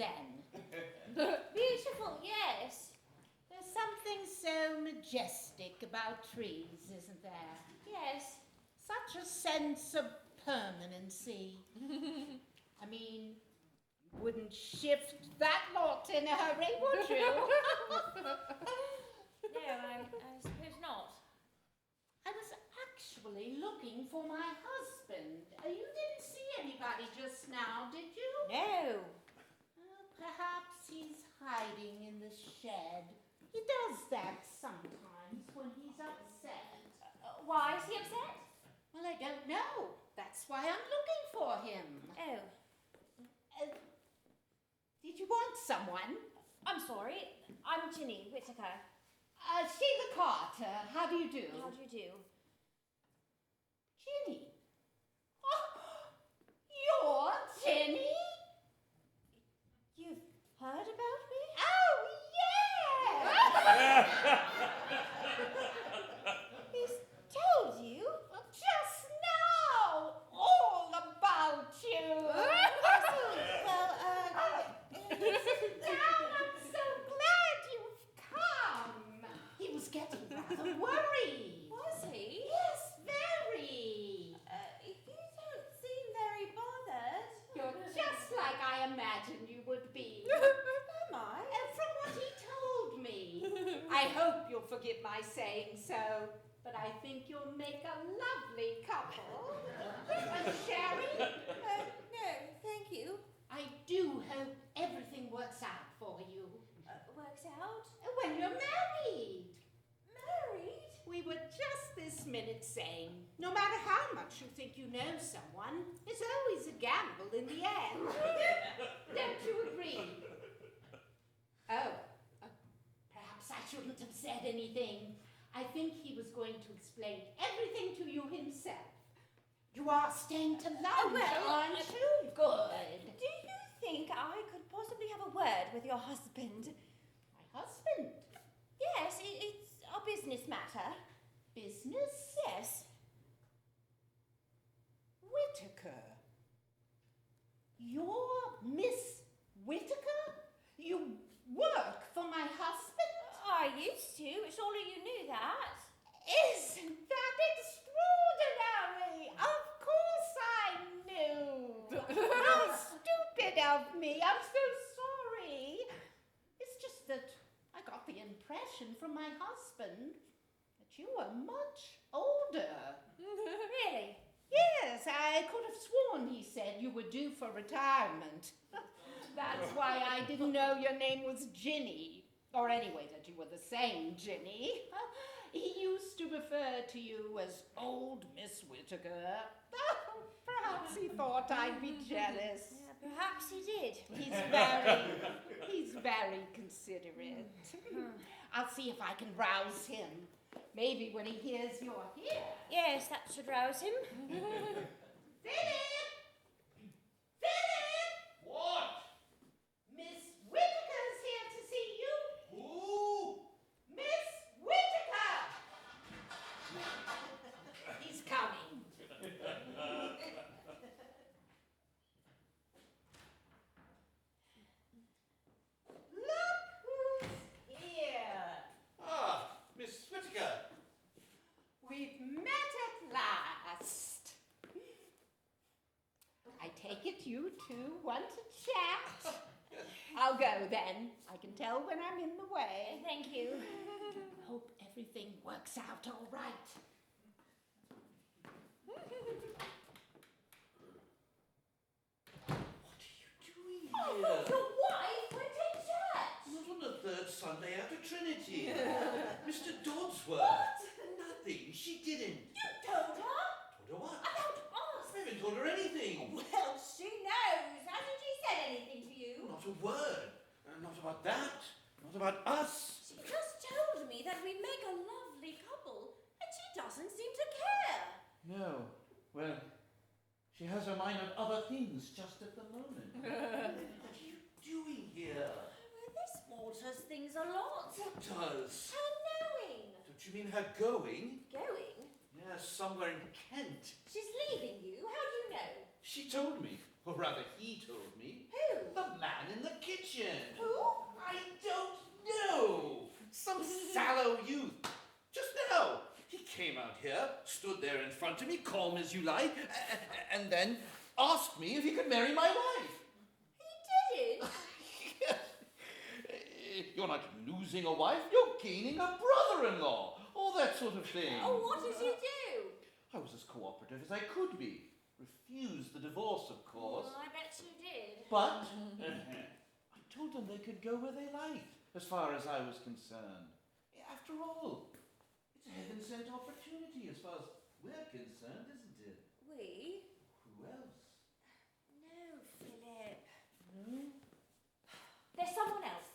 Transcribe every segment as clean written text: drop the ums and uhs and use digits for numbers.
then. Beautiful, yes. There's something so majestic about trees, isn't there? Yes. Such a sense of permanency. I mean, you wouldn't shift that lot in a hurry, would you? No, I suppose not. I was actually looking for my husband. You didn't see anybody just now, did you? No. Perhaps he's hiding in the shed. He does that sometimes when he's upset. Why is he upset? Well, I don't know. That's why I'm looking for him. Oh. Did you want someone? I'm sorry. I'm Ginny Whittaker. Sheila Carter. How do you do? How do you do? Ginny. Oh, you're Ginny? You've heard about me? Oh, yeah! He's told you? Just now! All about you! Sit down, I'm so glad you've come! He was getting rather worried. Was he? Yes, very! You don't seem very bothered. You're just like I imagined you would be. Am I? From what he told me. I hope you'll forgive my saying so, but I think you'll make a lovely couple. Sherry? No, thank you. I do hope everything works out for you. Works out? When you're married. Married? We were just this minute saying, no matter how much you think you know someone, it's always a gamble in the end. Don't you agree? Oh, perhaps I shouldn't have said anything. I think he was going to explain everything to you himself. You are staying to London, aren't you? Good. Do you think I could possibly have a word with your husband? My husband? Yes, it's a business matter. Business? Yes. Whittaker. You're Miss Whittaker? You work for my husband? I used to. Surely you knew that. Isn't that extraordinary? Of course I knew. How stupid of me. I'm so sorry. It's just that I got the impression from my husband that you were much older. Really? Yes, I could have sworn he said you were due for retirement. That's why I didn't know your name was Ginny. Or anyway, that you were the same Ginny. He used to refer to you as old Miss Whittaker. Perhaps he thought I'd be jealous. Yeah, perhaps he did. He's very considerate. I'll see if I can rouse him. Maybe when he hears you're here. Yes, that should rouse him. Philip! Philip! What? Miss Whittaker's here to see you. Who? Miss Whittaker! He's coming. Look who's here. Ah, Miss Whittaker. We've met at last. I take it you two want to chat. I'll go then. I can tell when I'm in the way. Thank you. Hope everything works out all right. What are you doing Oh, here? your wife went in church. Not on the third Sunday after Trinity. Mr. Dodsworth. What? Nothing. She didn't. You told her? Told her what? About us. I haven't told her anything. Well, she knows. Hasn't she said anything to you? Not a word. Not about that. Not about us. She just told me that we make a lovely couple, and she doesn't seem to care. No. Well, she has her mind on other things just at the moment. What are you doing here? Well, this alters things a lot. What does? Her knowing. Don't you mean her going? Going? Yes, somewhere in Kent. She's leaving you. How do you know? She told me. Or rather, he told me. Who? The man in the kitchen. Who? I don't know. Some sallow youth. Just now, he came out here, stood there in front of me, calm as you like, and then asked me if he could marry my wife. He did? You're not losing a wife, you're gaining a brother-in-law. All that sort of thing. Oh, what did you do? I was as cooperative as I could be. Refused the divorce, of course. Oh, I bet you did. But I told them they could go where they liked, as far as I was concerned. After all, it's a heaven-sent opportunity as far as we're concerned, isn't it? We? Who else? No, Philip. No? There's someone else.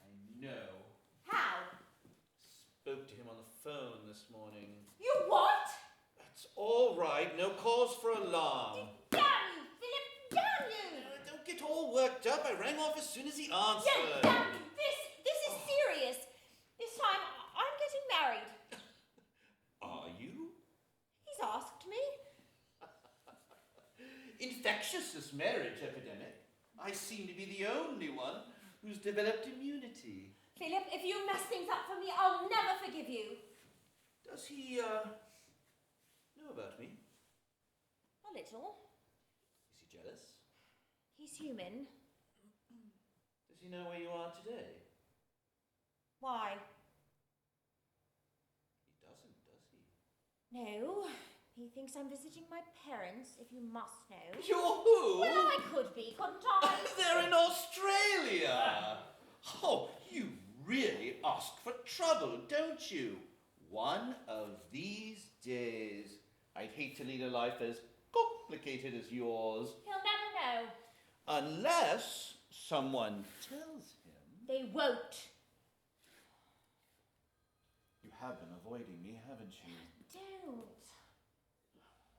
I know. How? Spoke to him on the phone this morning. You what? That's all right. No cause for alarm. Damn you, Philip! Damn you! Don't get all worked up. I rang off as soon as he answered. Yeah, damn you! This is serious. This time, I'm getting married. Are you? He's asked me. Infectious, this marriage epidemic. I seem to be the only one who's developed immunity. Philip, if you mess things up for me, I'll never forgive you. Does he, know about me? A little. Is he jealous? He's human. Does he know where you are today? Why? He doesn't, does he? No. He thinks I'm visiting my parents, if you must know. You're who? Well, I could be, couldn't I? They're in Australia! Oh, you really ask for trouble, don't you? One of these days. I'd hate to lead a life as complicated as yours. He'll never know. Unless someone tells him. They won't. You have been avoiding me, haven't you? Don't.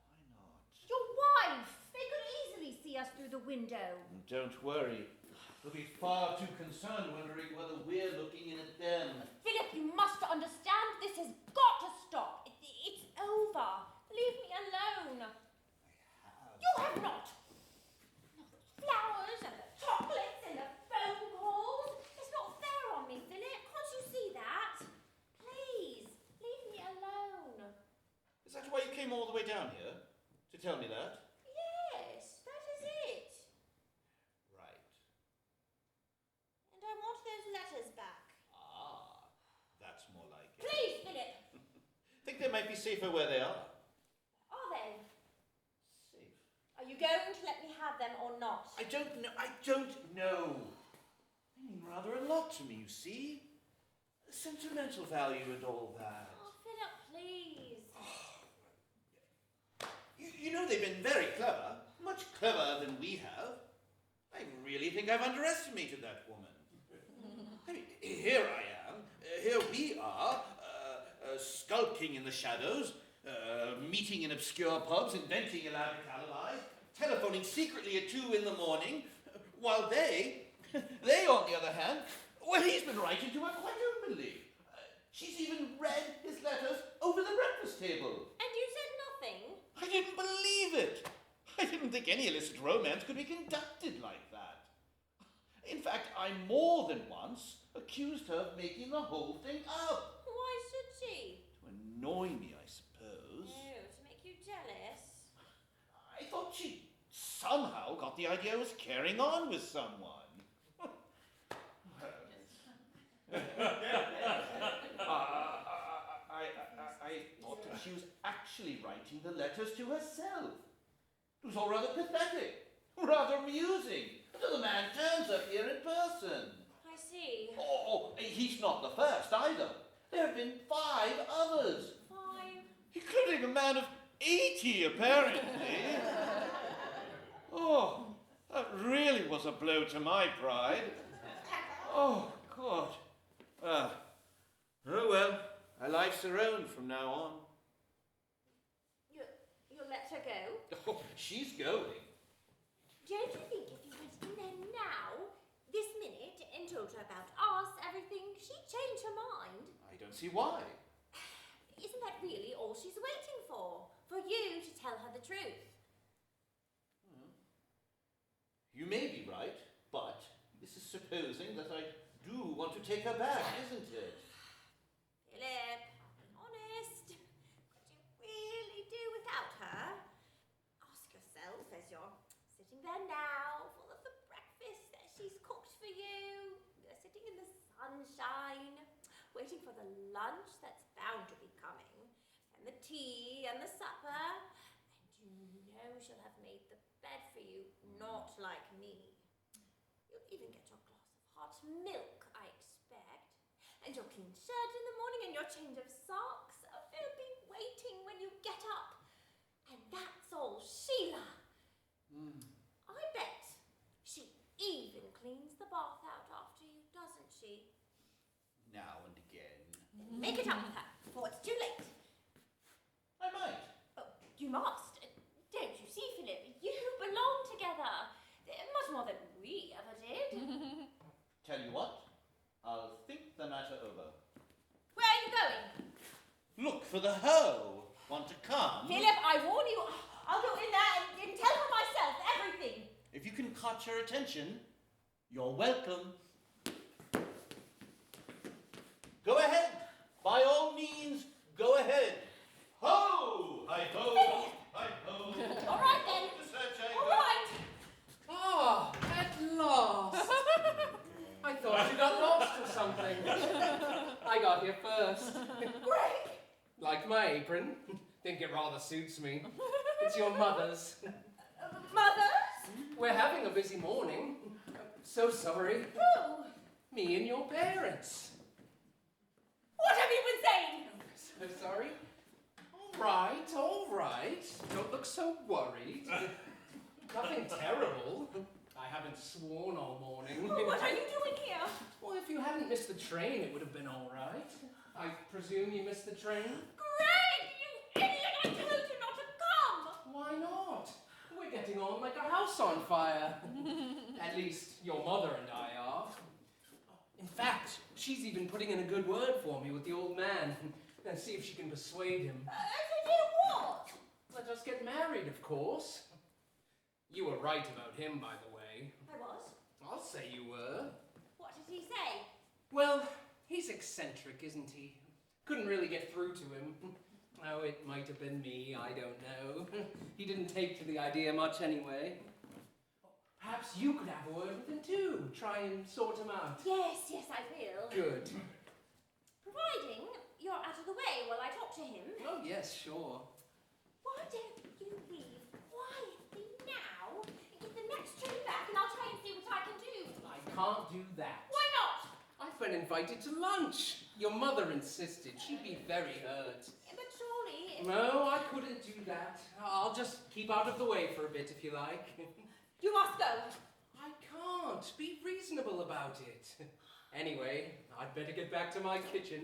Why not? Your wife! They could easily see us through the window. Don't worry. They'll be far too concerned wondering whether we're looking in at them. Philip, you must understand this has got to stop. It's over. Leave me alone. You have not. The flowers and the chocolates and the phone calls. It's not fair on me, Philip. Can't you see that? Please, leave me alone. Is that why you came all the way down here? To tell me that? Yes, that is it. Right. And I want those letters back. Ah, that's more like it. Please, Philip. Think they might be safer where they are? Are they? Safe? Are you going to let me have them or not? I don't know. They mean rather a lot to me, you see. The sentimental value and all that. Oh, Philip, please. You know they've been very clever. Much cleverer than we have. I really think I've underestimated that woman. I mean, here I am. Here we are. Skulking in the shadows. Meeting in obscure pubs. Inventing elaborate alibis. Telephoning secretly at 2 in the morning. While they on the other hand, well, he's been writing to her quite openly. She's even read his letters over the breakfast table. And you said nothing? I didn't believe it. I didn't think any illicit romance could be conducted like that. In fact, I more than once accused her of making the whole thing up. Why should she? To annoy me, I suppose. No, to make you jealous. I thought she somehow got the idea I was carrying on with someone. I thought that she was actually writing the letters to herself. It was all rather pathetic, rather amusing, until the man turns up here in person. I see. Oh, he's not the first either. There have been 5 others. 5. Including a man of 80, apparently. Oh, that really was a blow to my pride. Oh, God. Oh, well, her life's her own from now on. You'll let her go? Oh, she's going. Don't you think if you went in there now, this minute, and told her about us, everything, she'd change her mind? I don't see why. Isn't that really all she's waiting for? For you to tell her the truth? You may be right, but this is supposing that I do want to take her back, isn't it? Philip, be honest. Could you really do without her? Ask yourself as you're sitting there now, full of the breakfast that she's cooked for you. You're sitting in the sunshine, waiting for the lunch that's bound to be coming, and the tea and the supper, and you know she'll have made the bed for you, not like me. You'll even get your glass of hot milk, I expect, and your clean shirt in the morning and your change of socks. Oh, they'll be waiting when you get up. And that's all Sheila. I bet she even cleans the bath out after you, doesn't she? Now and again. Make it up with her before it's too late. I might. Oh, you must. Don't you see, Philip? You belong together. Much more than we ever did. Tell you what, I'll think the matter over. Where are you going? Look for the hoe. Want to come? Philip, I warn you, I'll go in there and tell her myself everything. If you can catch her attention, you're welcome. Go ahead. By all means, go ahead. Ho! Hi-ho! Hi-ho! All right then. To search I All go. right. Ah, at last! I thought you got lost or something. I got here first. Greg! Like my apron. Think it rather suits me. It's your mother's. Mothers? We're having a busy morning. So sorry. Who? Me and your parents. What have you been saying? So sorry. All right. Don't look so worried. Nothing terrible. I haven't sworn all morning. What are you doing here? Well, if you hadn't missed the train, it would have been all right. I presume you missed the train? Greg, you idiot! I told you not to come! Why not? We're getting on like a house on fire. At least your mother and I are. In fact, she's even putting in a good word for me with the old man. And see if she can persuade him. To do what? Let us get married, of course. You were right about him, by the way. I was. I'll say you were. What did he say? Well, he's eccentric, isn't he? Couldn't really get through to him. Oh, it might have been me, I don't know. He didn't take to the idea much anyway. Perhaps you could have a word with him too. Try and sort him out. Yes, I will. Good. Providing you're out of the way while I talk to him. Oh, yes, sure. Why don't you leave quietly now? Get the next train back and I'll try and see what I can do. I can't do that. Why not? I've been invited to lunch. Your mother insisted. She'd be very hurt. But surely... No, I couldn't do that. I'll just keep out of the way for a bit, if you like. You must go. I can't. Be reasonable about it. Anyway, I'd better get back to my kitchen.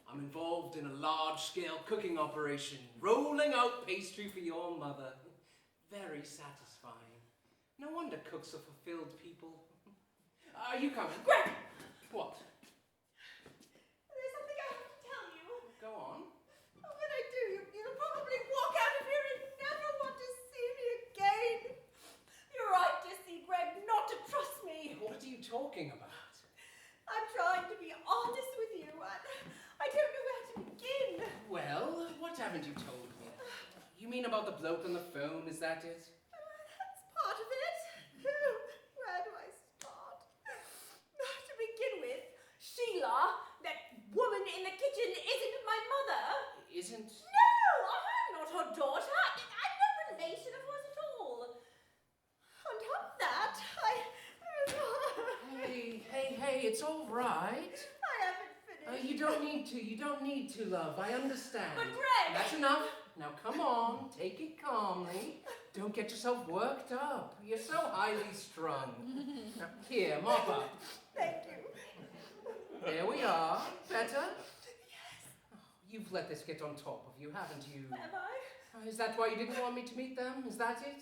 I'm involved in a large-scale cooking operation, rolling out pastry for your mother. Very satisfying. No wonder cooks are fulfilled people. Are you coming? Greg! What? There's something I have to tell you. Go on. Oh, when I do, you'll probably walk out of here and never want to see me again. You're right to see Greg not to trust me. What are you talking about? I'm trying to be honest with you, and I don't know where to begin. Well, what haven't you told me? You mean about the bloke on the phone, is that it? That's part of it. Where do I start? To begin with, Sheila, that woman in the kitchen, isn't my mother. Isn't... No, I'm not her daughter. I'm no relation of hers at all. On top of that, Hey, it's all right. I haven't finished. You don't need to, love. I understand. But Greg! That's enough. Now come on, take it calmly. Don't get yourself worked up. You're so highly strung. Now, here, mop up. Thank you. There we are. Better? Yes. You've let this get on top of you, haven't you? Am I? Is that why you didn't want me to meet them? Is that it?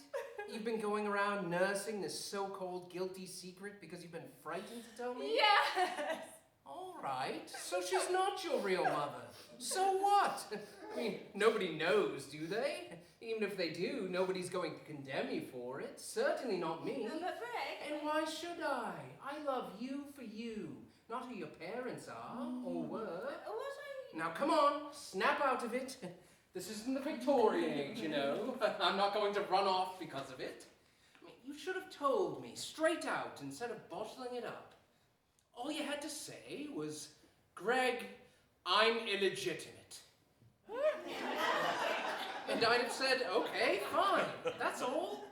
You've been going around nursing this so-called guilty secret because you've been frightened to tell me? Yes. All right. So she's not your real mother. So what? I mean, nobody knows, do they? Even if they do, nobody's going to condemn you for it. Certainly not me. But Greg, I? I love you for you, not who your parents are or were. Was I? Now come on, snap out of it. This isn't the Victorian age, you know. I'm not going to run off because of it. I mean, you should have told me straight out instead of bottling it up. All you had to say was, Greg, I'm illegitimate. And I'd have said, okay, fine, that's all.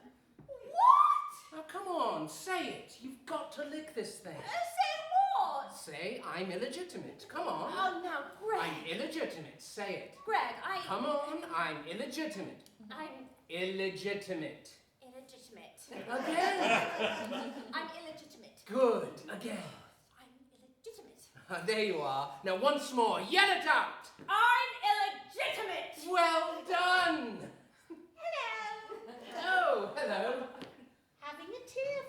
What? Now come on, say it. You've got to lick this thing. Say what? Say, I'm illegitimate. Come on. Oh, now, Greg. I'm illegitimate. Say it. Greg, Come on, I'm illegitimate. I'm Illegitimate. illegitimate. Again. I'm illegitimate. Good. Again. I'm illegitimate. There you are. Now once more. Yell it out. I'm illegitimate. Well done. Hello. Oh, hello. Having a tiff?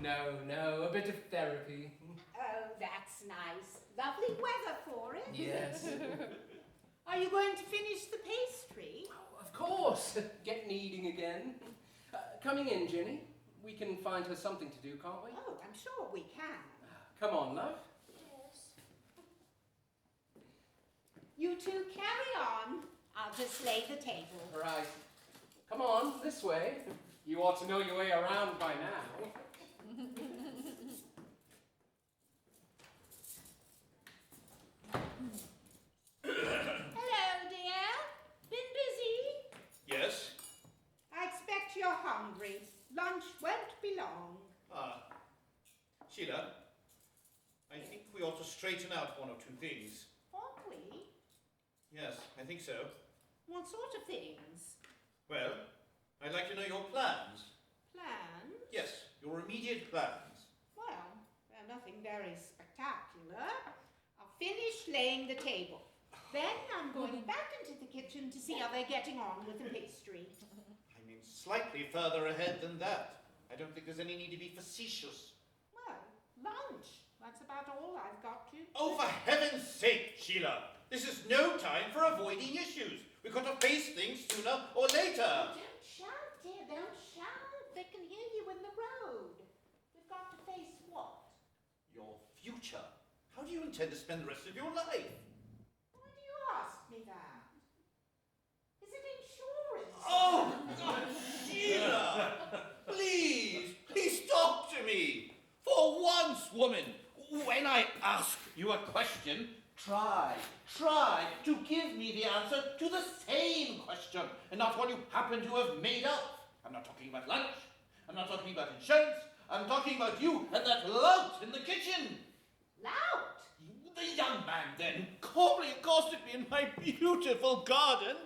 No, a bit of therapy. Oh, that's nice. Lovely weather for it. Yes. Are you going to finish the pastry? Oh, of course. Getting eating again. Coming in, Ginny. We can find her something to do, can't we? Oh, I'm sure we can. Come on, love. Yes. You two carry on. I'll just lay the table. Right. Come on, this way. You ought to know your way around by now. Hello, dear. Been busy? Yes? I expect you're hungry. Lunch won't be long. Ah. Sheila, I think we ought to straighten out one or two things. Aren't we? Yes, I think so. What sort of things? Well, I'd like to know your plans. Plans? Yes, your immediate plans. Well, they're nothing very spectacular. I'll finish laying the table. Then I'm going back into the kitchen to see how they're getting on with the pastry. I mean, slightly further ahead than that. I don't think there's any need to be facetious. Well, lunch. That's about all I've got to. Oh, for heaven's sake, Sheila! This is no time for avoiding issues. We've got to face things sooner or later. Don't shout, dear. Don't shout. They can hear you in the road. We've got to face what? Your future. How do you intend to spend the rest of your life? Why do you ask me that? Is it insurance? Oh, God, Sheila! Please talk to me. For once, woman, when I ask you a question, try to give me the answer to the same question, and not one you happen to have made up. I'm not talking about lunch. I'm not talking about insurance. I'm talking about you and that lout in the kitchen. Loud. The young man then who calmly accosted me in my beautiful garden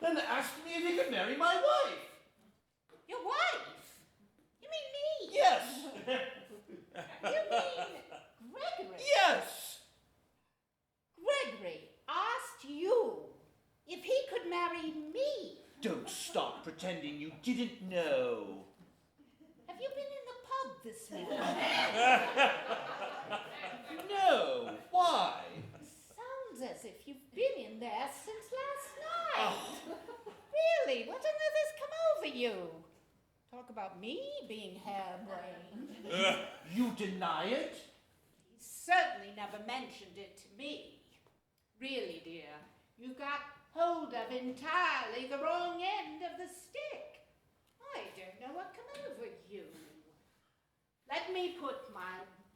and asked me if he could marry my wife. Your wife? You mean me? Yes. You mean Gregory? Yes. Gregory asked you if he could marry me. Don't stop pretending you didn't know. Have you been in the pub this morning? No. Why? Sounds as if you've been in there since last night. Oh. Really? What on earth has come over you? Talk about me being harebrained. You deny it? He certainly never mentioned it to me. Really, dear, you got hold of entirely the wrong end of the stick. I don't know what come over you. Let me put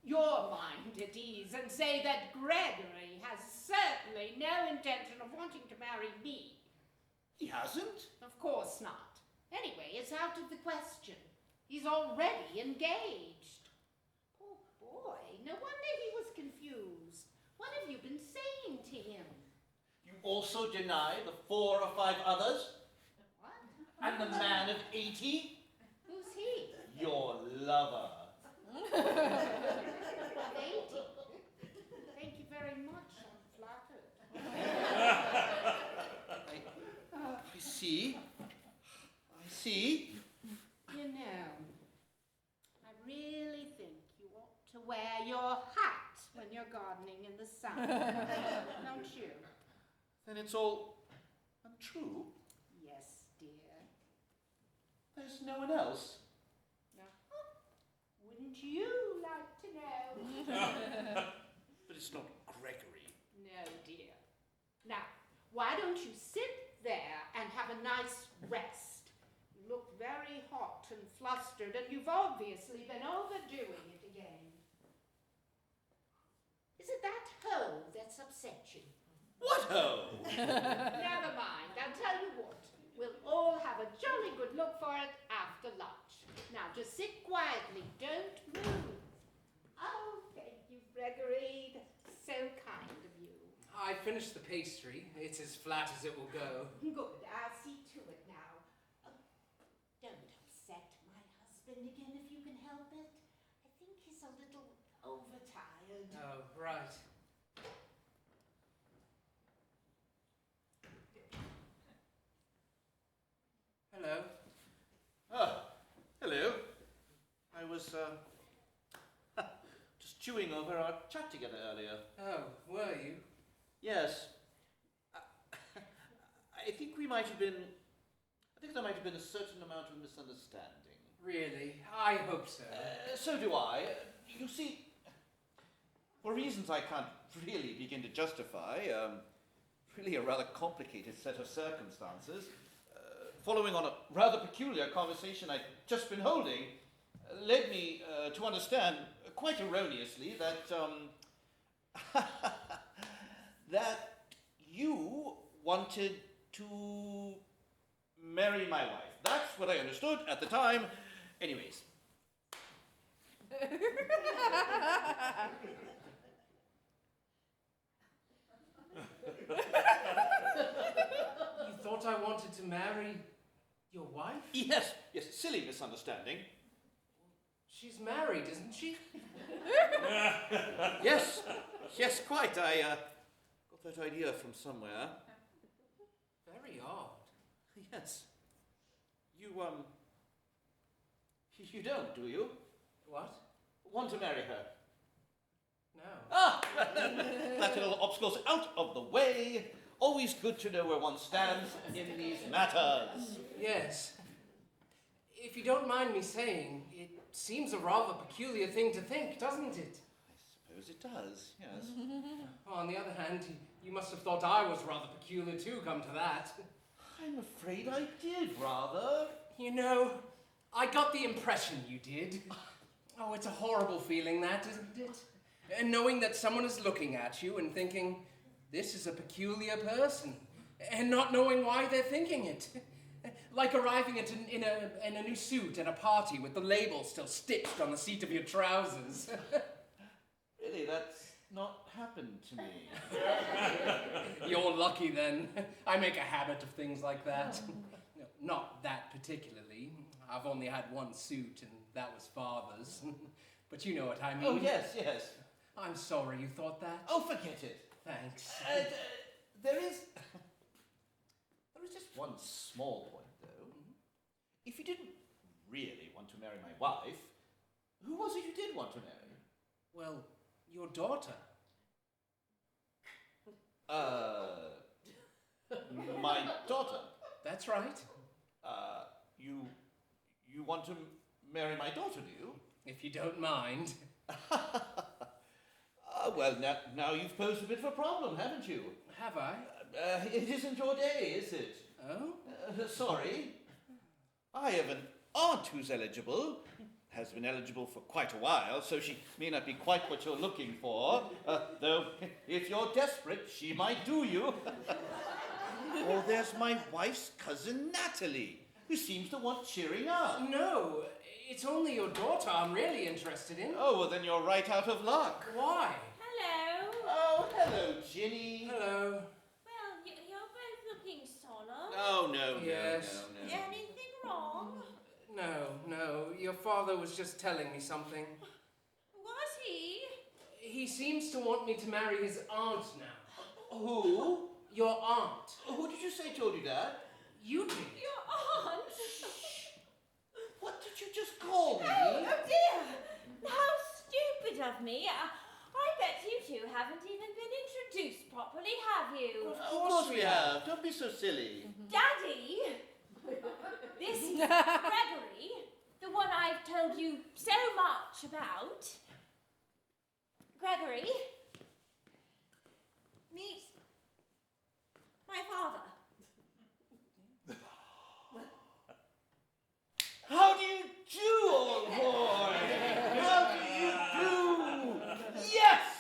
your mind at ease and say that Gregory has certainly no intention of wanting to marry me. He hasn't? Of course not. Anyway, it's out of the question. He's already engaged. Poor boy, no wonder he was confused. What have you been saying to him? You also deny the 4 or 5 others? What? And the man of 80? Who's he? Your lover. Of 80. Thank you very much. I'm flattered. I see. You know, I really think you ought to wear your hat when you're gardening in the sun. Don't you? Then it's all untrue. Yes, dear. There's no one else. Now, wouldn't you it's not Gregory. No, dear. Now, why don't you sit there and have a nice rest? You look very hot and flustered, and you've obviously been overdoing it again. Is it that hoe that's upset you? What ho? Never mind, I'll tell you what. We'll all have a jolly good look for it after lunch. Now, just sit quietly, don't move. Oh, thank you, Gregory. That's so kind of you. I finished the pastry. It's as flat as it will go. Good, I'll see to it now. Don't upset my husband again if you can help it. I think he's a little overtired. Oh, right. Hello. Oh, hello. I was, just chewing over our chat together earlier. Oh, were you? Yes. I think there might have been a certain amount of misunderstanding. Really? I hope so. So do I. You see, for reasons I can't really begin to justify, really a rather complicated set of circumstances, following on a rather peculiar conversation I'd just been holding, led me to understand, quite erroneously, that that you wanted to marry my wife. That's what I understood at the time. Anyways. You thought I wanted to marry your wife? Yes, silly misunderstanding. She's married, isn't she? Yes, quite. I got that idea from somewhere. Very odd. Yes. You don't, do you? What? Want to marry her? No. Ah, that little obstacle's out of the way. Always good to know where one stands in these matters. Yes. If you don't mind me saying, it seems a rather peculiar thing to think, doesn't it? I suppose it does, yes. On the other hand, you must have thought I was rather peculiar too, come to that. I'm afraid I did, rather. You know, I got the impression you did. Oh, it's a horrible feeling, that, isn't it? And knowing that someone is looking at you and thinking, this is a peculiar person, and not knowing why they're thinking it. Like arriving at in a new suit at a party with the label still stitched on the seat of your trousers. Really, that's not happened to me. You're lucky then. I make a habit of things like that. No, not that particularly. I've only had one suit, and that was father's. But you know what I mean. Oh, yes. I'm sorry you thought that. Oh, forget it. Thanks. There is just one small point, though. If you didn't really want to marry my wife, who was it you did want to marry? Well, your daughter. My daughter. That's right. You want to marry my daughter, do you? If you don't mind. Well, now you've posed a bit of a problem, haven't you? Have I? It isn't your day, is it? Oh? Sorry. I have an aunt who's eligible. Has been eligible for quite a while, so she may not be quite what you're looking for. Though, if you're desperate, she might do you. Or there's my wife's cousin Natalie, who seems to want cheering up. No, it's only your daughter I'm really interested in. Oh, well then you're right out of luck. Why? Hello. Oh, hello, Ginny. Hello. Well, you're both looking solemn. Oh, no. Yes. Anything wrong? No, your father was just telling me something. Was he? He seems to want me to marry his aunt now. Who? Your aunt. Who did you say told you that? You did. Your aunt? What did you just call me? Oh dear! How stupid of me. I bet you two haven't even been introduced properly, have you? Of course we have. Don't be so silly. Daddy! This is Gregory, the one I've told you so much about. Gregory, Meet my father. How do you do, old boy? How do you do? Yes!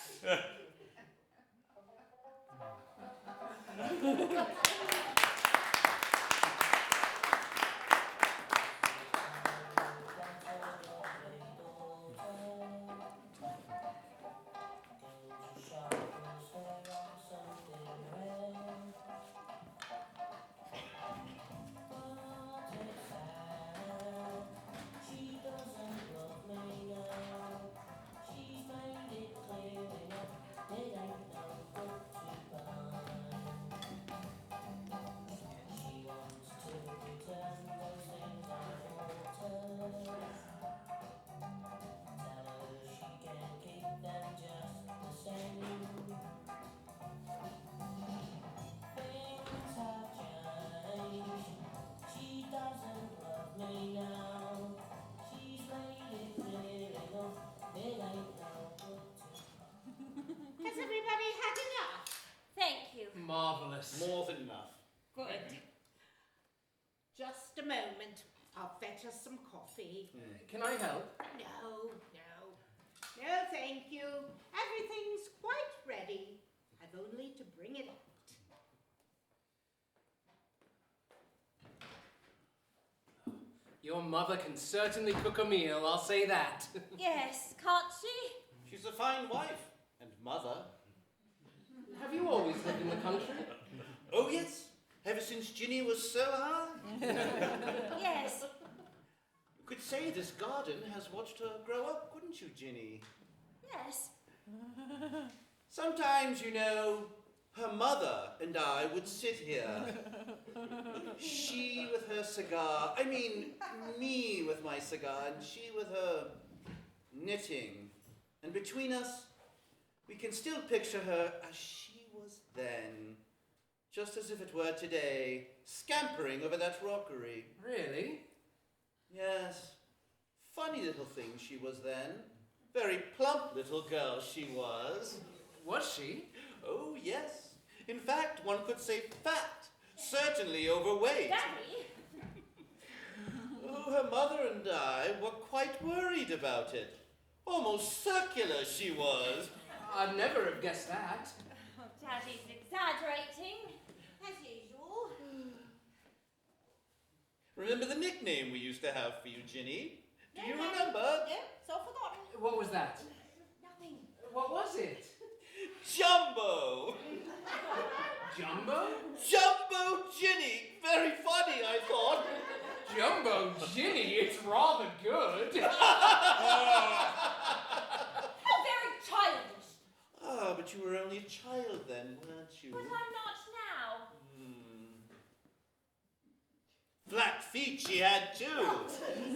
Has everybody had enough? Thank you. Marvelous. More than enough. Good. Just a moment. I'll fetch us some coffee. Can I help? No, no. No, thank you. Everything's quite ready. I've only to bring it out. Your mother can certainly cook a meal, I'll say that. Yes, can't she? She's a fine wife and mother. Have you always lived in the country? Oh, yes. Ever since Ginny was so high. Yes. You could say this garden has watched her grow up, couldn't you, Ginny? Yes. Sometimes, you know, her mother and I would sit here. She with her cigar, I mean, me with my cigar, and she with her knitting. And between us, we can still picture her as she was then, just as if it were today, scampering over that rockery. Really? Yes, funny little thing she was then. Very plump little girl she was. Was she? Oh, yes. In fact, one could say fat, certainly overweight. Daddy? Oh, her mother and I were quite worried about it. Almost circular she was. I'd never have guessed that. Oh, Daddy's exaggerating, as usual. Remember the nickname we used to have for you, Ginny? Do you No, Daddy. remember? No, it's all forgotten. What was that? Nothing. What was it? Jumbo! Jumbo? Jumbo Ginny! Very funny, I thought. Jumbo Ginny, it's rather good. How very childish. Ah, but you were only a child then, weren't you? But I'm not now. Flat feet she had too.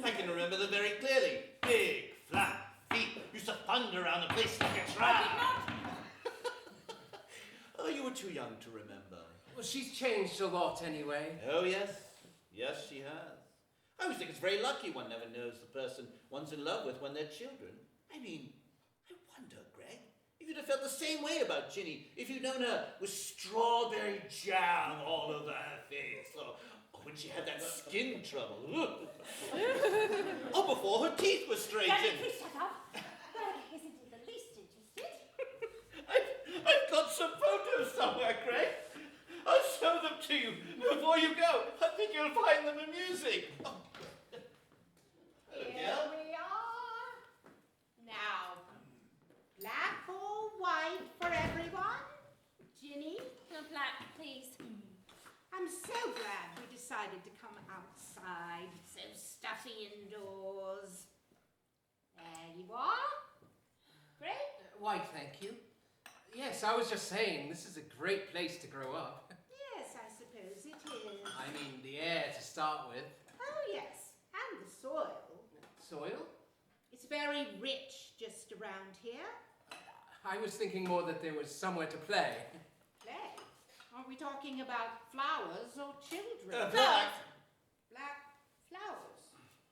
I can remember them very clearly. Big, flat feet. Used to thunder around the place like a I did trap. not. Oh, you were too young to remember. Well, she's changed a lot anyway. Oh, yes. Yes, she has. I always think it's very lucky one never knows the person one's in love with when they're children. I mean, I wonder, Greg, if you'd have felt the same way about Ginny if you'd known her with strawberry jam all over her face, or when she had that skin trouble. Or before her teeth were Daddy, straightened. please shut up. Greg isn't in the least interested. I've got some photos somewhere, Greg. I'll show them to you before you go. I think you'll find them amusing. Oh. Here we are. Now, black or white for everyone? Ginny? No, black, please. I'm so glad we decided to come outside. So stuffy indoors. There you are. Great. White, thank you. Yes, I was just saying, this is a great place to grow up. Yes, I suppose it is. I mean, the air to start with. Oh, yes. And the soil. Soil? It's very rich just around here. I was thinking more that there was somewhere to play. Play? Are we talking about flowers or children? Black. Black flowers.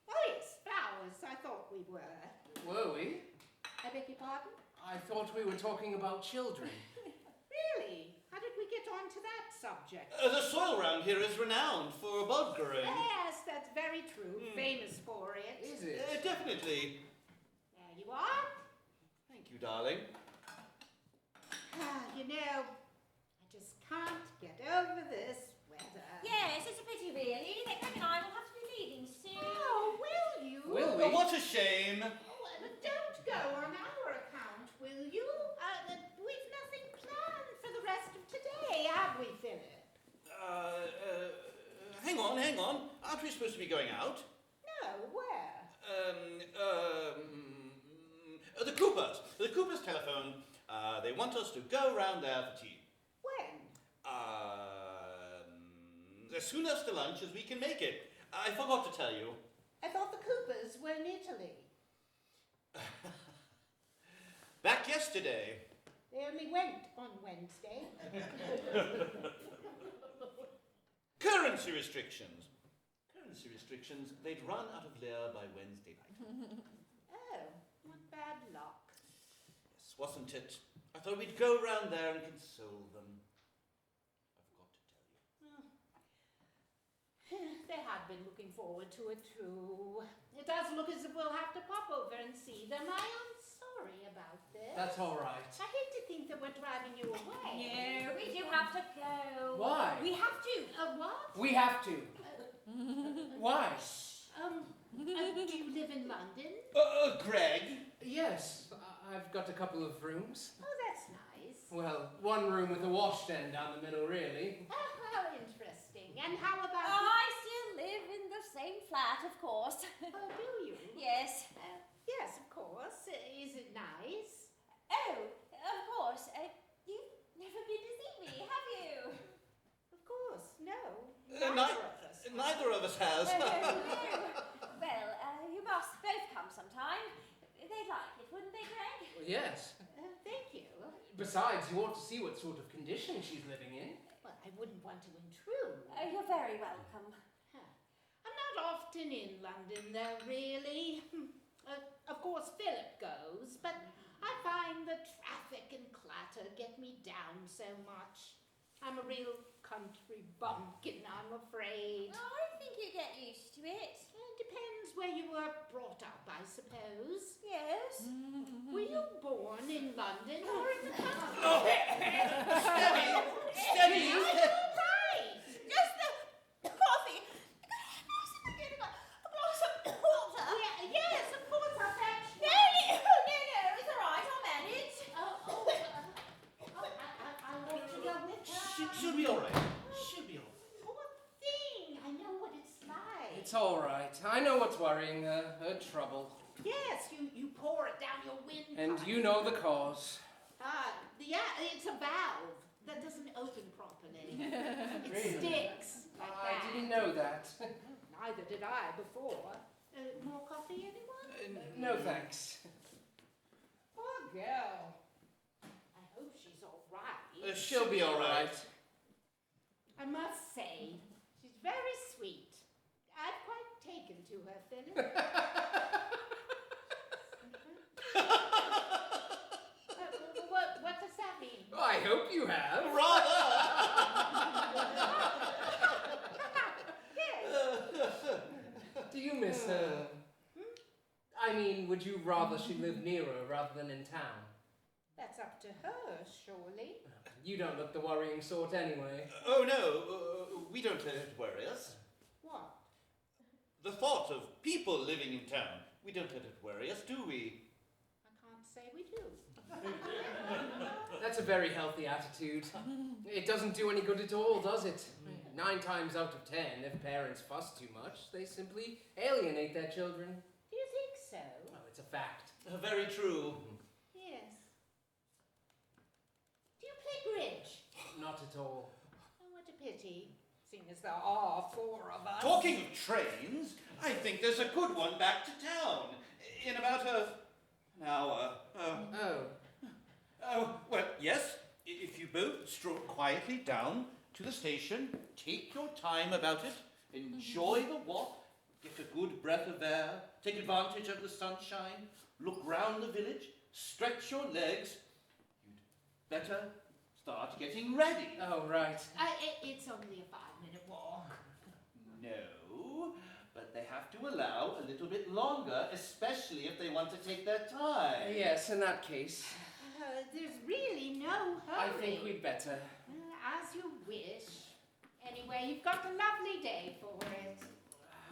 Oh, yes, flowers. I thought we were. Were we? I beg your pardon? I thought we were talking about children. Really? get on to that subject. The soil round here is renowned for bog growing. Yes, that's very true. Famous for it. Is it? Definitely. There you are. Thank you, darling. You know, I just can't get over this weather. Yes, it's a pity, really. Greg and I will have to be leaving soon. Oh, will you? Will we? Oh, what a shame. Well, don't go on our account, will you? We've nothing planned for the rest of today, have we, Philip? Hang on. Aren't we supposed to be going out? No, where? The Coopers. The Coopers telephone. They want us to go round there for tea. When? As soon after lunch as we can make it. I forgot to tell you. I thought the Coopers were in Italy. Back yesterday. They only went on Wednesday. Currency restrictions. They'd run out of lire by Wednesday night. Oh, what bad luck. Yes, wasn't it? I thought we'd go round there and console them. I forgot to tell you. They had been looking forward to it too. It does look as if we'll have to pop over and see them. I am sorry about this. That's all right. I hate to think that we're driving you away. No, we do have to go. Why? We have to. What? We have to. Why? Do you live in London? Greg? Yes, I've got a couple of rooms. Oh, that's nice. Well, one room with a washstand down the middle, really. Oh, how interesting. And how about I still live in the same flat, of course. Oh, do you? Yes. Yes, of course. Is it nice? Oh, of course. You've never been to see me, have you? Of course, no. Neither of us has. No. Well, you must both come sometime. They'd like it, wouldn't they, Greg? Well, yes. Thank you. Besides, you ought to see what sort of condition she's living in. Well, I wouldn't want to intrude. You're very welcome. I'm not often in London, though, really. Of course, Philip goes, but I find the traffic and clatter get me down so much. I'm a real country bumpkin, I'm afraid. Oh, I think you get used to it. It depends where you were brought up, I suppose. Yes. Were you born in London or in the country? Steady! Right! Just the coffee. I'm getting a glass of water. Yes, of course, I'll fetch. No, it's all right. I'll manage. I want to go with her. She'll be all right. Poor thing, I know what it's like. It's all right. I know what's worrying her. Her trouble. Yes, you pour it down your windpipe. And you know the cause. Yeah, it's a valve that doesn't open properly. It Really? sticks like I that. didn't know that. Neither did I before. More coffee, anyone? No thanks. Poor girl. I hope she's all right. She'll be all right. I must say, she's very sweet. I've quite taken to her, Philip. What does that mean? I hope you have. Rather! Yes. Do you miss her? I mean, would you rather she lived nearer rather than in town? That's up to her, surely. You don't look the worrying sort anyway. Oh no, we don't let it worry us. What? The thought of people living in town, we don't let it worry us, do we? I can't say we do. That's a very healthy attitude. It doesn't do any good at all, does it? 9 times out of 10, if parents fuss too much, they simply alienate their children. Do you think so? Oh, it's a fact. Very true. Yes. Do you play bridge? Not at all. Oh, what a pity, seeing as there are 4 of us. Talking of trains, I think there's a good one back to town. In about an hour. Well, yes, if you both stroll quietly down to the station, take your time about it, enjoy the walk, get a good breath of air, take advantage of the sunshine, look round the village, stretch your legs, you'd better start getting ready. Oh, right. It's only a 5-minute walk. No, but they have to allow a little bit longer, especially if they want to take their time. Yes, in that case, There's really no I hurry. think we'd better. As you wish. Anyway, you've got a lovely day for it.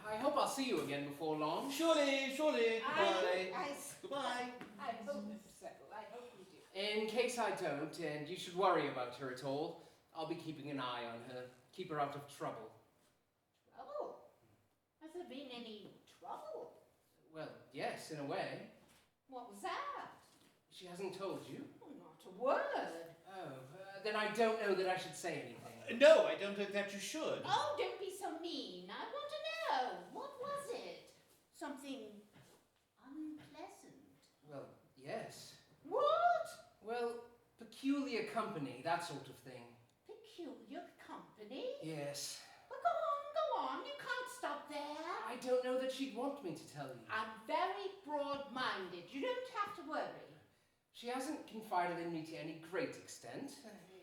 I hope I'll see you again before long. Surely, surely. Goodbye. I Goodbye. hope so. I hope you do. In case I don't, and you should worry about her at all, I'll be keeping an eye on her. Keep her out of trouble. Trouble? Has there been any trouble? Well, yes, in a way. What was that? She hasn't told you? Oh, not a word. Oh, then I don't know that I should say anything. No, I don't think that you should. Oh, don't be so mean. I want to know. What was it? Something unpleasant. Well, yes. What? Well, peculiar company, that sort of thing. Peculiar company? Yes. Well, go on. You can't stop there. I don't know that she'd want me to tell you. I'm very broad-minded. You don't have to worry. She hasn't confided in me to any great extent.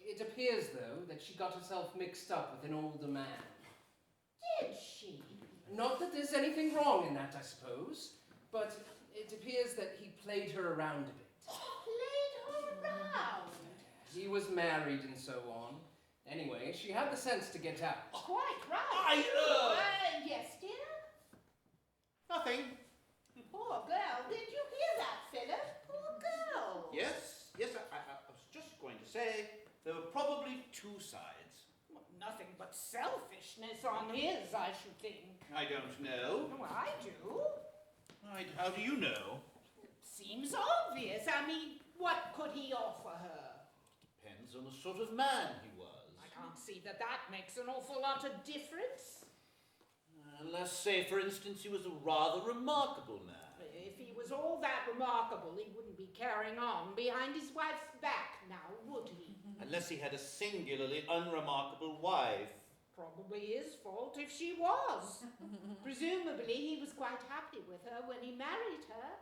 It appears, though, that she got herself mixed up with an older man. Did she? Not that there's anything wrong in that, I suppose, but it appears that he played her around a bit. Played her around? He was married and so on. Anyway, she had the sense to get out. Quite right. Yes, dear? Nothing. Poor girl. Did you hear that, Philip? Poor girl. Yes, I was just going to say there were probably two sides. Well, nothing but selfishness on his, I should think. I don't know. Oh, I do. How do you know? Seems obvious. I mean, what could he offer her? Depends on the sort of man he was. I can't see that makes an awful lot of difference. Unless, say, for instance, he was a rather remarkable man. If he was all that remarkable, he wouldn't be carrying on behind his wife's back now, would he? Unless he had a singularly unremarkable wife. Probably his fault if she was. Presumably he was quite happy with her when he married her.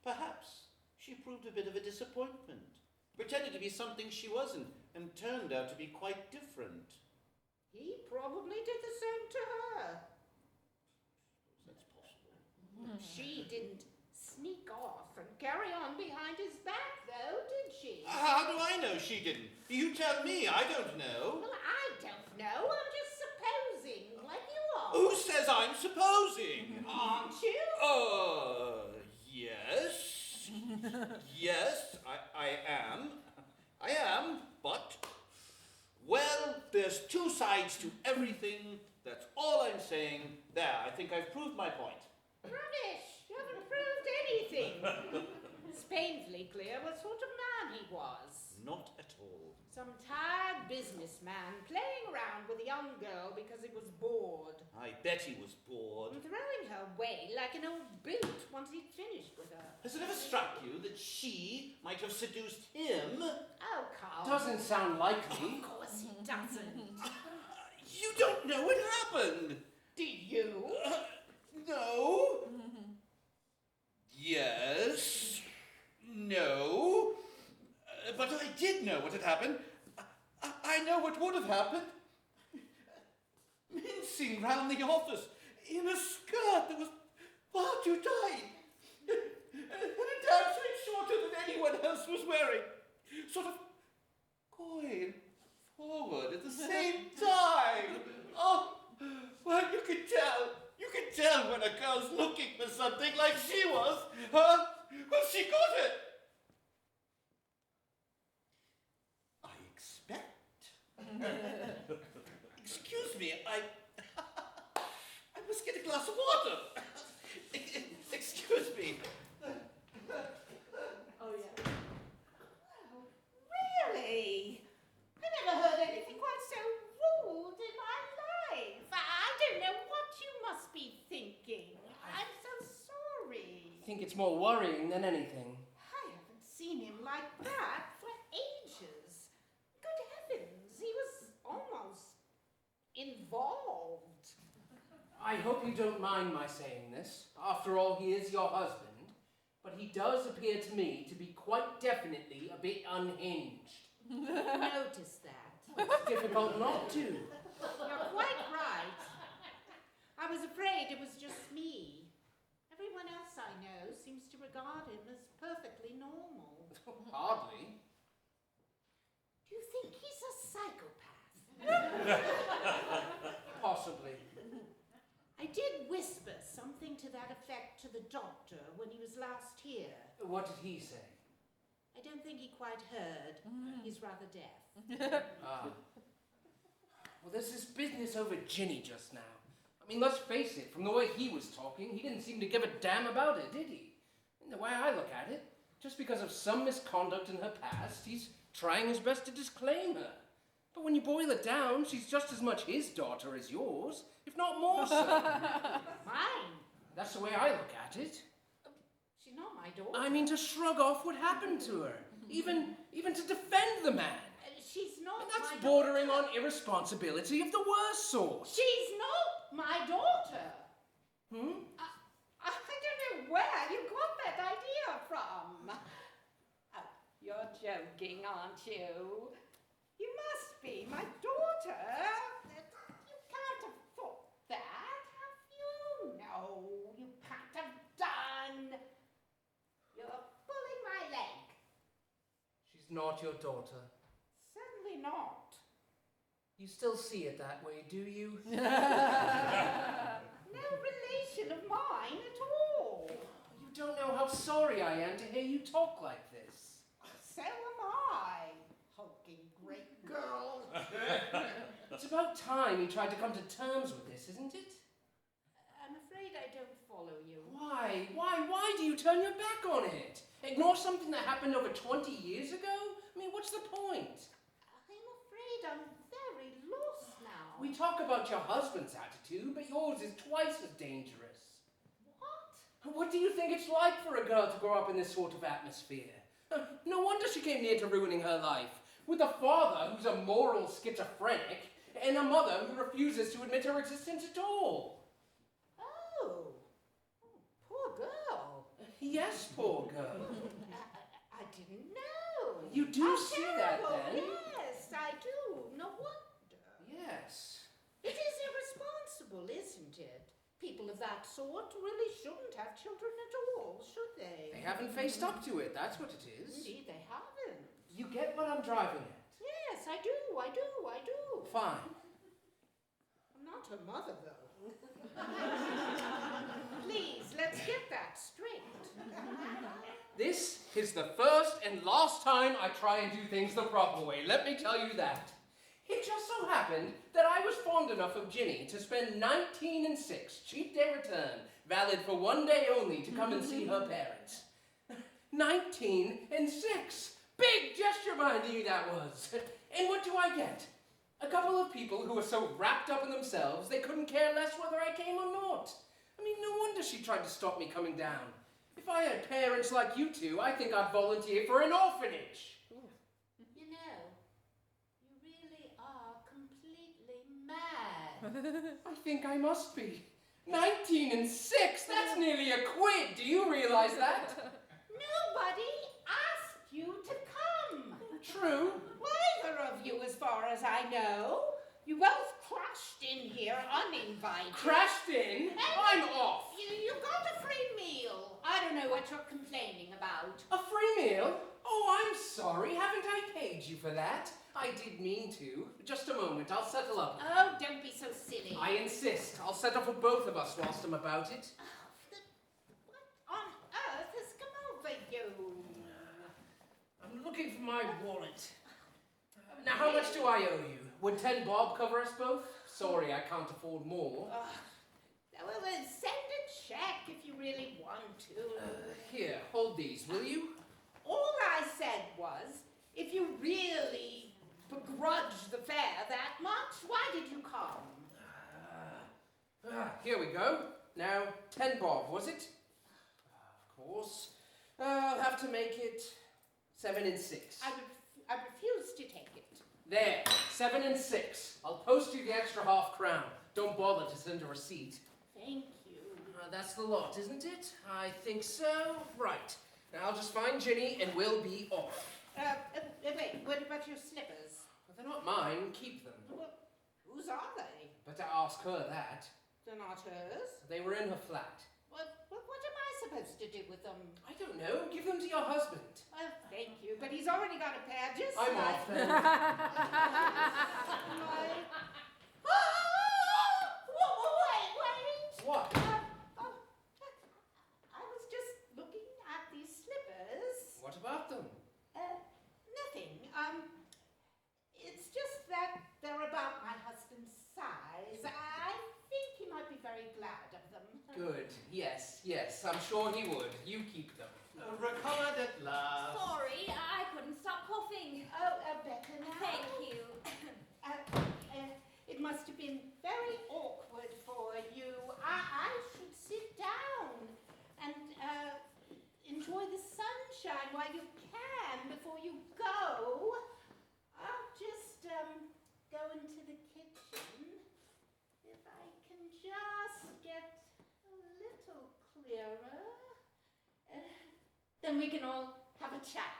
Perhaps she proved a bit of a disappointment. Pretended to be something she wasn't, and turned out to be quite different. He probably did the same to her. That's possible. She didn't sneak off and carry on behind his back, though, did she? How do I know she didn't? You tell me, I don't know. Well, I don't know. I'm just supposing, like you are. Who says I'm supposing? Aren't you? Yes. Yes, I am. I am, but... Well, there's two sides to everything. That's all I'm saying. There, I think I've proved my point. Rubbish! You haven't proved anything. It's painfully clear what sort of man he was. Not at all. Some tired businessman playing around with a young girl because he was bored. I bet he was bored. And throwing her away like an old boot once he'd finished with her. Has it ever struck you that she might have seduced him? Oh, Carl. Doesn't sound likely. Of course he doesn't. You don't know what happened. Do you? No. Yes. No. But I did know what had happened. I know what would have happened. Mincing round the office in a skirt that was far too tight. And a damn sight shorter than anyone else was wearing. Sort of going forward at the same time. Oh, well, you can tell. You can tell when a girl's looking for something like she was. Huh? Well, she got it. I expect. Excuse me, I must get a glass of water. Excuse me. Oh, yeah. Oh, really? I never heard anything quite so rude in my life. I don't know what you must be thinking. I'm so sorry. I think it's more worrying than anything. I haven't seen him like that for ages. Good heavens, he was almost involved. I hope you don't mind my saying this. After all, he is your husband. But he does appear to me to be quite definitely a bit unhinged. Notice that. It's difficult not to. You're quite right. I was afraid it was just me. Everyone else I know seems to regard him as perfectly normal. Hardly. Do you think he's a psychopath? Possibly. I did whisper something to that effect to the doctor when he was last here. What did he say? I don't think he quite heard. He's rather deaf. Ah. Well, there's this business over Ginny just now. I mean, let's face it, from the way he was talking, he didn't seem to give a damn about it, did he? And the way I look at it, just because of some misconduct in her past, he's trying his best to disclaim her. But when you boil it down, she's just as much his daughter as yours, if not more so. Mine? That's the way I look at it. She's not my daughter. I mean, to shrug off what happened to her, even to defend the man. She's not And that's my bordering daughter. on irresponsibility of the worst sort. She's not my daughter. Hmm? I don't know where you got that idea from. Oh, you're joking, aren't you? You must be my daughter. You can't have thought that, have you? No, you can't have done. You're pulling my leg. She's not your daughter. Certainly not. You still see it that way, do you? No relation of mine at all. You don't know how sorry I am to hear you talk like this. So am I, hulking great girl. It's about time you tried to come to terms with this, isn't it? I'm afraid I don't follow you. Why? Why do you turn your back on it? Ignore something that happened over 20 years ago? I mean, what's the point? I'm afraid I'm very lost now. We talk about your husband's attitude, but yours is twice as dangerous. What? What do you think it's like for a girl to grow up in this sort of atmosphere? No wonder she came near to ruining her life, with a father who's a moral schizophrenic, and a mother who refuses to admit her existence at all. Oh, poor girl. Yes, poor girl. I didn't know. You do How see that, terrible. then? Yes, I do. No wonder. Yes. It is irresponsible, isn't it? People of that sort really shouldn't have children at all, should they? They haven't faced up to it, that's what it is. Indeed, they haven't. You get what I'm driving at. Yes, I do. Fine. I'm not her mother, though. Please, let's get that straight. This is the first and last time I try and do things the proper way, let me tell you that. It just so happened that I was fond enough of Ginny to spend 19 and 6, cheap day return, valid for one day only, to come and see her parents. 19 and 6! Big gesture, mind you, that was. And what do I get? A couple of people who were so wrapped up in themselves they couldn't care less whether I came or not. I mean, no wonder she tried to stop me coming down. If I had parents like you two, I think I'd volunteer for an orphanage. You know, you really are completely mad. I think I must be. 19 and 6, that's nearly a quid. Do you realize that? Nobody asked you to come. True. Neither of you, as far as I know. You both crashed in here uninvited. Crashed in? I'm off. You got a free meal. I don't know what you're complaining about. A free meal? Oh, I'm sorry. Haven't I paid you for that? I did mean to. Just a moment. I'll settle up. Oh, don't be so silly. I insist. I'll settle for both of us whilst I'm about it. What on earth has come over you? I'm looking for my wallet. Now, how much do I owe you? Would 10 bob cover us both? Sorry, I can't afford more. Well, then send a check if you really want to. Here, hold these, will you? All I said was, if you really begrudge the fare that much, why did you come? Here we go. Now, 10 bob, was it? Of course. I'll have to make it 7 and 6. I refuse to take it. There, 7 and 6. I'll post you the extra half-crown. Don't bother to send a receipt. Thank you. That's the lot, isn't it? I think so. Right. Now I'll just find Ginny and we'll be off. Wait. what about your slippers? But they're not mine. Keep them. Well, whose are they? Better ask her that. They're not hers. They were in her flat. What am I supposed to do with them? I don't know. Give them to your husband. Oh, thank you, but he's already got a pair just I'm like... off then. Wait! What? I was just looking at these slippers. What about them? Nothing. It's just that they're about my husband's size. I think he might be very glad of them. Good. Yes. I'm sure he would. You keep them. Recovered at last. Sorry, I couldn't stop coughing. Oh, better now. Thank you. It must have been very awkward for you. I should sit down and enjoy the sunshine while you can before you go. I'll just go into the kitchen. If I can just get a little clearer, then we can all have a chat.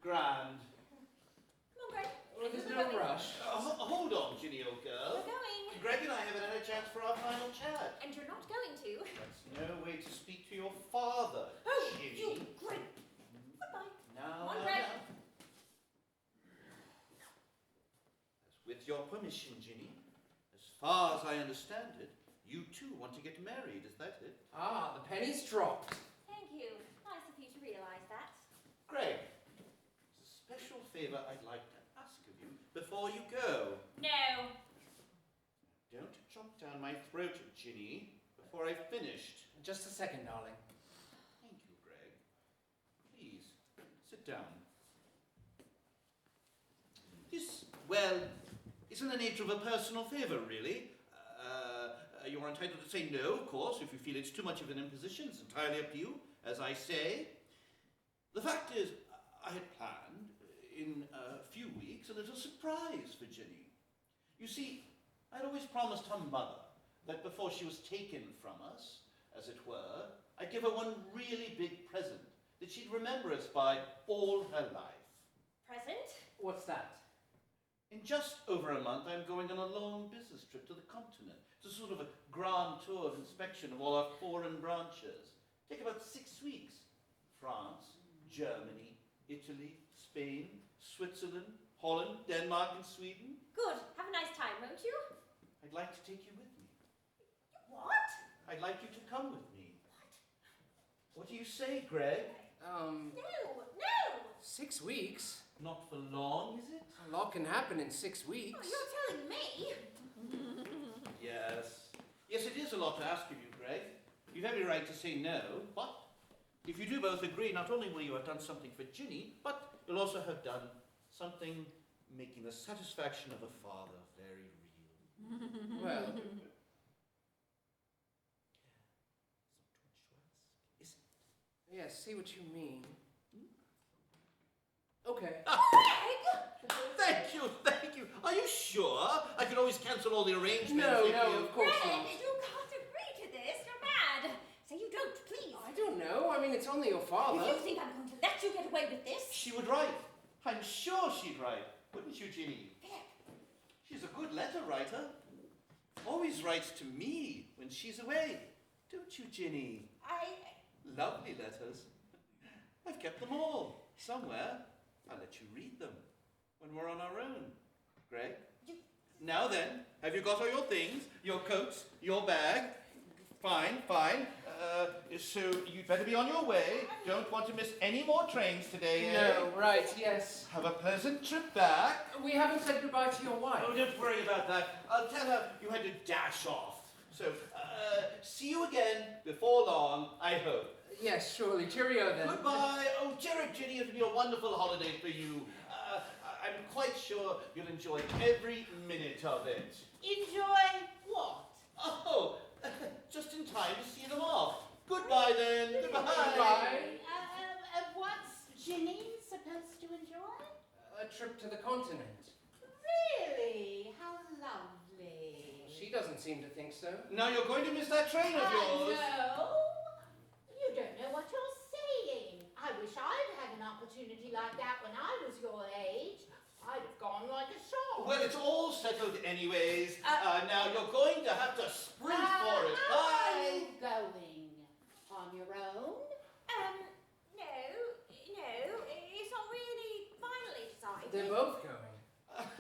Grand. Come on, Greg. Well, there's no rush. Hold on, Ginny, old girl. We're going. Greg and I haven't had a chance for our final chat. And you're not going to. That's no way to speak to your father, Oh, Ginny. you Greg. Goodbye. Now, Come on, Greg. With your permission, Ginny, as far as I understand it, you too want to get married, is that it? Ah, the penny's dropped. Thank you. Nice of you to realise that. Greg, there's a special favour I'd like to ask of you before you go. No. Don't jump down my throat, Ginny, before I've finished. Just a second, darling. Thank you, Greg. Please, sit down. This, well, is in the nature of a personal favour, really. You are entitled to say no, of course, if you feel it's too much of an imposition. It's entirely up to you, as I say. The fact is, I had planned, in a few weeks, a little surprise for Ginny. You see, I'd always promised her mother that before she was taken from us, as it were, I'd give her one really big present that she'd remember us by all her life. Present? What's that? In just over a month, I'm going on a long business trip to the continent. It's a sort of a grand tour of inspection of all our foreign branches. Take about 6 weeks. France, Germany, Italy, Spain, Switzerland, Holland, Denmark, and Sweden. Good. Have a nice time, won't you? I'd like to take you with me. What? I'd like you to come with me. What do you say, Greg? No. 6 weeks? Not for long, is it? A lot can happen in 6 Oh, weeks. you're telling me. Yes. Yes, it is a lot to ask of you, Greg. You've every right to say no, but if you do both agree, not only will you have done something for Ginny, but you'll also have done something making the satisfaction of a father very real. Well, It's not too much to ask, is it? yeah, see what you mean. Okay. Thank you. Are you sure? I could always cancel all the arrangements. No, if you... of course Greg, not. you can't agree to this. You're mad. Say you don't, please. I don't know. I mean, it's only your father. If you think I'm going to let you get away with this... She would write. I'm sure she'd write. Wouldn't you, Ginny? Philip. She's a good letter writer. Always writes to me when she's away. Don't you, Ginny? Lovely letters. I've kept them all. Somewhere. I'll let you read them when we're on our own. Greg? Now then, have you got all your things? Your coats? Your bag? Fine. So you'd better be on your way. Don't want to miss any more trains today, eh? No, right, yes. Have a pleasant trip back. We haven't said goodbye to your wife. Oh, don't worry about that. I'll tell her you had to dash off. So, see you again before long, I hope. Yes, surely. Cheerio then. Goodbye. Oh, Jared, Ginny, it'll be a wonderful holiday for you. I'm quite sure you'll enjoy every minute of it. Enjoy what? Oh, just in time to see them off. Goodbye then. Goodbye. Goodbye. What's Ginny supposed to enjoy? A trip to the continent. Really? How lovely. She doesn't seem to think so. Now you're going to miss that train of yours. No. You don't know what you're saying. I wish I'd had an opportunity like that when I was your age. on like a shot. Well, it's all settled anyways. Now you're going to have to sprint for it. How are Bye. you going? On your own? No, it's not really finally decided. They're both going.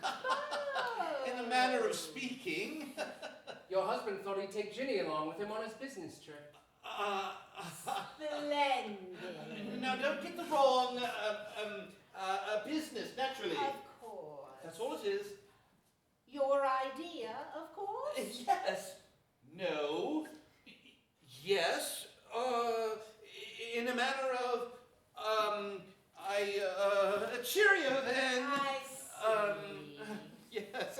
Oh. In a manner of speaking. Your husband thought he'd take Ginny along with him on his business trip. Splendid. Now, don't get the wrong business, naturally. Of course. That's all it is. Your idea, of course. Yes. No. Yes. In a manner of, cheerio then. I see. Yes.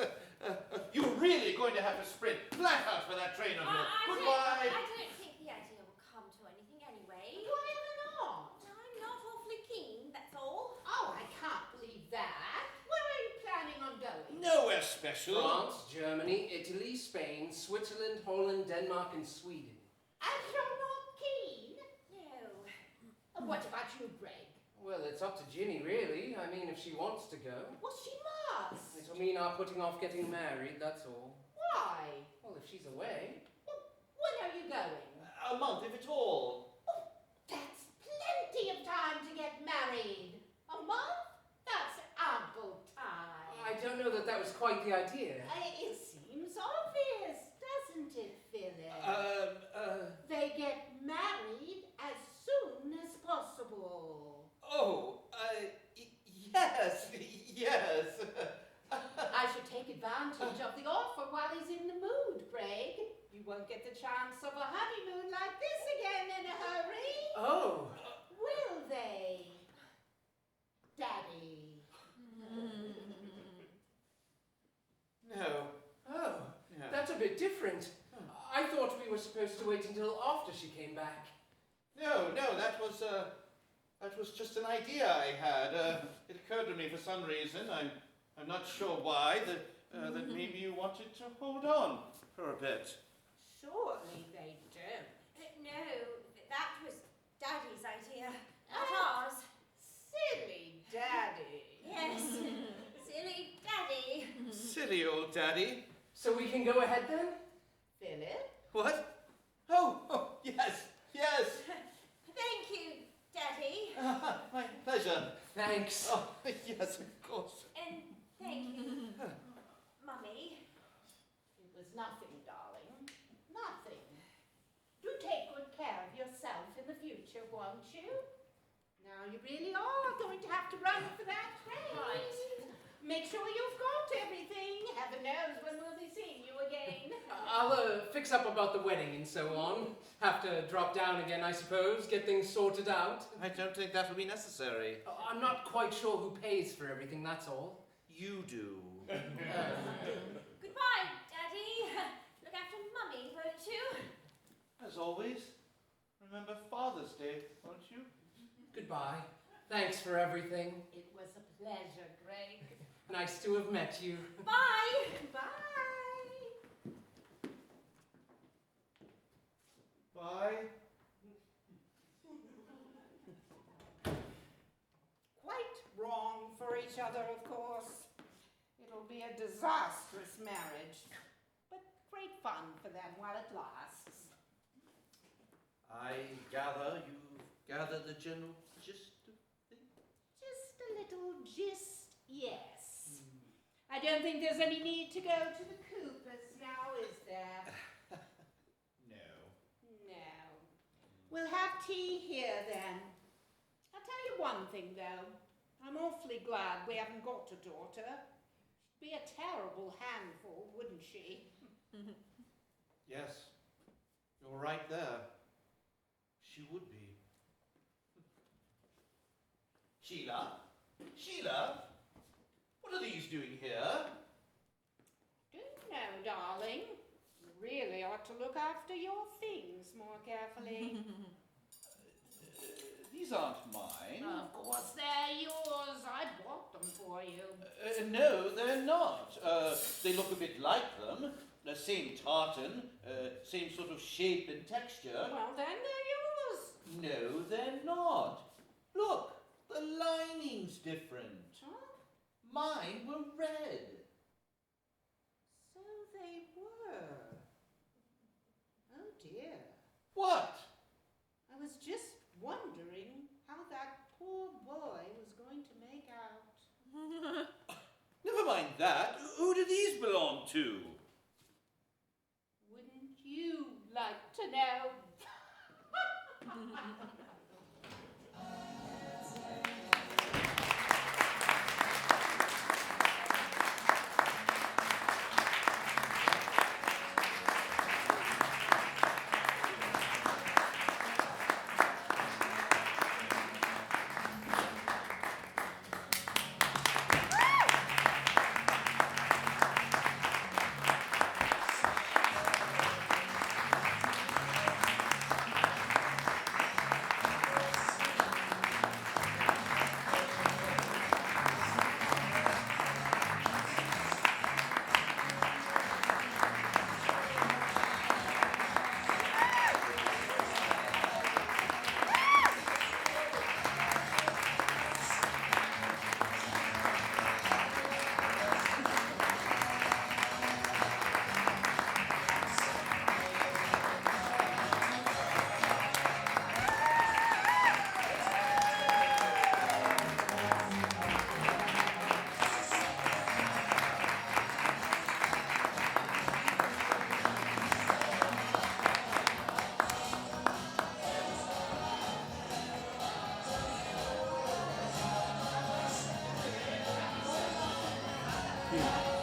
You're really going to have to sprint flat out for that train of yours. Goodbye. I don't think the idea will come to anything anyway. Why not? I'm not awfully keen, that's all. Oh, I can't believe that. Where are you planning on going? Nowhere special. France, Germany, Italy, Spain, Switzerland, Holland, Denmark, and Sweden. And you're not keen? No. And what about you, Greg? Well, it's up to Ginny, really. I mean, if she wants to go. Well, she must. It'll mean our putting off getting married, that's all. Why? Well, if she's away. Well, when are you going? A month, if at all. That's plenty of time to get married. A month? That's ample time. I don't know that was quite the idea. It seems obvious, doesn't it, Philip? They get married as soon as possible. Yes, yes. I should take advantage of the offer while he's in the mood, Greg. You won't get the chance of a honeymoon like this again in a hurry. Oh. Will they? Daddy. No. Oh. No. That's a bit different. I thought we were supposed to wait until after she came back. No, that was just an idea I had. It occurred to me for some reason. I'm not sure why that maybe you wanted to hold on for a bit. Surely they don't. No, that was Daddy's idea, not ours. Silly Daddy. Yes, silly Daddy. Silly old daddy. So we can go ahead then? Philip? What? Oh, yes. Thank you, Daddy. My pleasure. Thanks. Oh, yes, of course. And thank you, Mummy. It was nothing, darling. Nothing. Do take good care of yourself in the future, won't you? Now you really are going to have to run for that train. Right. Make sure you've got everything. Heaven knows when we'll be seeing you again. I'll fix up about the wedding and so on. Have to drop down again, I suppose, get things sorted out. I don't think that will be necessary. I'm not quite sure who pays for everything, that's all. You do. Goodbye, Daddy. Look after Mummy, won't you? As always, remember Father's Day, won't you? Goodbye. Thanks for everything. It was a pleasure, Greg. Nice to have met you. Bye. Bye. Bye. Quite wrong for each other, of course. It'll be a disastrous marriage, but great fun for them while it lasts. I gather you've gathered the general gist of things? Just a little gist, yes. I don't think there's any need to go to the Coopers now, is there? No. No. We'll have tea here then. I'll tell you one thing though. I'm awfully glad we haven't got a daughter. She'd be a terrible handful, wouldn't she? Yes, you're right there. She would be. Sheila, what are these doing here? Don't know, darling. You really ought to look after your things more carefully. These aren't mine. Of course they're yours. I bought them for you. No, they're not. They look a bit like them. The same tartan, same sort of shape and texture. Well, then they're yours. No, they're not. Look, the lining's different. Huh? Mine were red. So they were. Oh dear. What? I was just wondering how that poor boy was going to make out. Never mind that. Who do these belong to? Wouldn't you like to know? Hmm.